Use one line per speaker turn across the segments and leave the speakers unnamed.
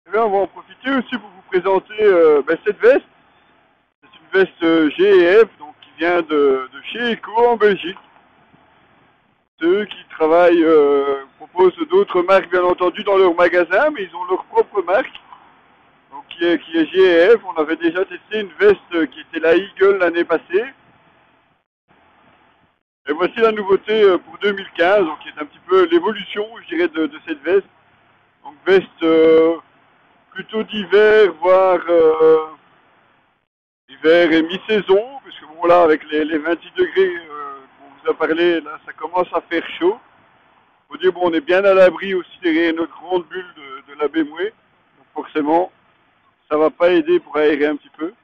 Eh bien, on va en profiter aussi pour vous présenter cette veste. C'est une veste GF donc, qui vient de chez Eco en Belgique. Ceux qui travaillent proposent d'autres marques bien entendu dans leur magasin, mais ils ont leur propre marque, donc qui est GF. On avait déjà testé une veste qui était la Eagle l'année passée. Et voici la nouveauté pour 2015, donc qui est un petit peu l'évolution, je dirais, de cette veste. Donc veste plutôt d'hiver, voire hiver et mi-saison, puisque bon là, avec les 26 degrés qu'on vous a parlé, là, ça commence à faire chaud. Faut dire, bon, on est bien à l'abri aussi derrière notre grande bulle de la BMW. Donc forcément, ça va pas aider pour aérer un petit peu.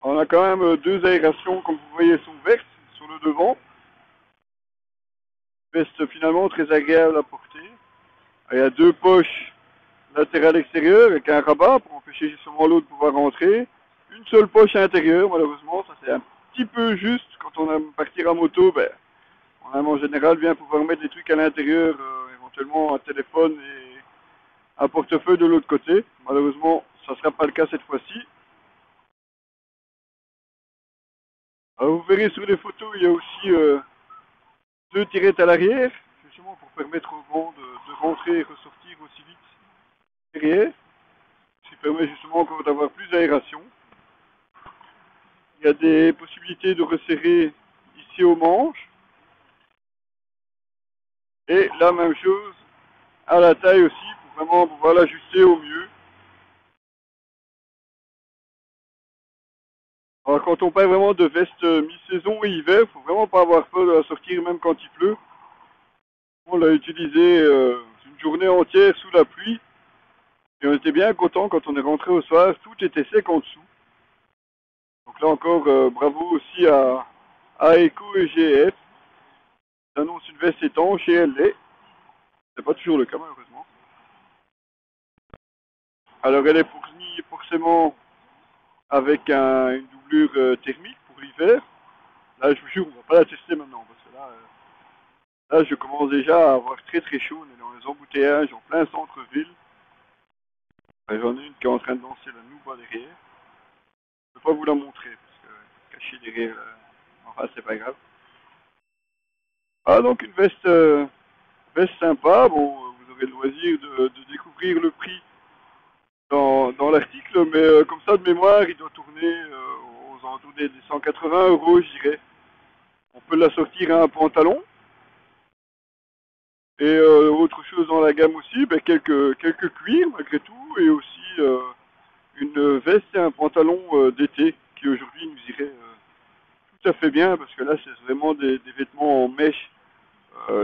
On a quand même deux aérations, comme vous voyez, sont vertes sur le devant. Veste finalement très agréable à porter. Il y a deux poches latérales extérieures avec un rabat pour empêcher justement l'eau de pouvoir rentrer. Une seule poche intérieure, malheureusement, ça c'est un petit peu juste. Quand on aime partir à moto, on aime en général bien pouvoir mettre des trucs à l'intérieur, éventuellement un téléphone et un portefeuille de l'autre côté. Malheureusement, ça ne sera pas le cas cette fois-ci. Vous verrez sur les photos, il y a aussi deux tirettes à l'arrière, justement pour permettre au vent de rentrer et ressortir aussi vite derrière, ce qui permet justement encore d'avoir plus d'aération. Il y a des possibilités de resserrer ici aux manches. Et la même chose à la taille aussi pour vraiment pouvoir l'ajuster au mieux. Alors quand on parle vraiment de veste mi-saison et hiver, il ne faut vraiment pas avoir peur de la sortir même quand il pleut. On l'a utilisé une journée entière sous la pluie et on était bien content quand on est rentré au soir, tout était sec en dessous. Donc là encore, bravo aussi à Eco et GF. Ça annonce une veste étanche et elle l'est. C'est pas toujours le cas malheureusement. Alors elle est fournie forcément avec une doublure thermique pour l'hiver. Là je vous jure, on va pas la tester maintenant parce que là je commence déjà à avoir très très chaud. On est dans les embouteillages en plein centre-ville. J'en ai une qui est en train de danser la nouba derrière. Je peux pas vous la montrer parce que cachée derrière. Enfin c'est pas grave. Ah donc une veste sympa. Bon, vous aurez le loisir de découvrir le prix dans l'article, mais comme ça de mémoire, il doit tourner aux alentours des 180 euros, je dirais. On peut la sortir à un pantalon. Et autre chose dans la gamme aussi, quelques cuirs malgré tout, et aussi une veste et un pantalon d'été qui aujourd'hui nous irait tout à fait bien, parce que là c'est vraiment des vêtements en mèche,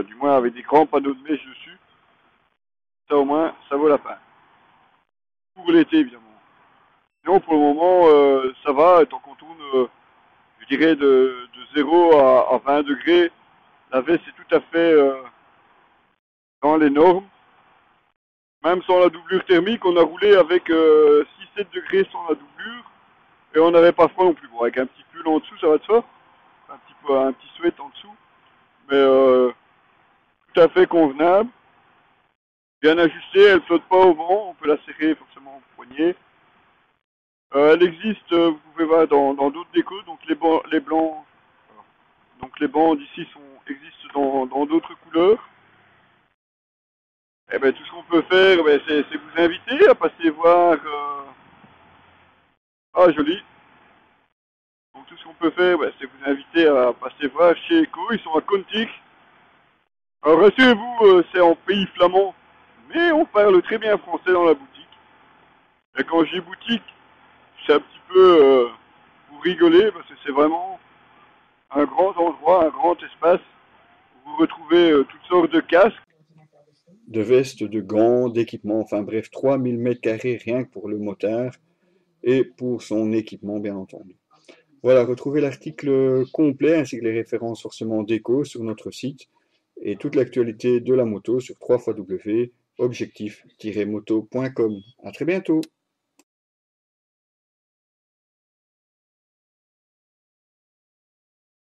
du moins avec des grands panneaux de mèche dessus. Ça au moins, ça vaut la peine. Pour l'été évidemment. Sinon pour le moment, ça va, tant qu'on tourne, je dirais de 0 à 20 degrés, la veste est tout à fait dans les normes. Même sans la doublure thermique, on a roulé avec 6-7 degrés sans la doublure. Et on n'avait pas froid non plus. Bon, avec un petit pull en dessous, ça va de soi. Un petit sweat en dessous. Mais tout à fait convenable. Bien ajustée, elle ne flotte pas au vent. On peut la serrer forcément au poignet. Elle existe, vous pouvez voir, dans d'autres décos. Donc les blancs, donc les bandes ici existent dans d'autres couleurs. Et ben tout ce qu'on peut faire, c'est vous inviter à passer voir. Ah joli. Donc tout ce qu'on peut faire, c'est vous inviter à passer voir chez Eco. Ils sont à Contic. Alors rassurez-vous, c'est en pays flamand, mais on parle très bien français dans la boutique. Et quand je dis boutique, c'est un petit peu pour rigoler, parce que c'est vraiment un grand endroit, un grand espace où vous retrouvez toutes sortes de casques.
De vestes, de gants, d'équipements, enfin bref, 3000 m² rien que pour le motard et pour son équipement bien entendu. Voilà, retrouvez l'article complet ainsi que les références forcément déco sur notre site et toute l'actualité de la moto sur www.objectif-moto.com. À très bientôt.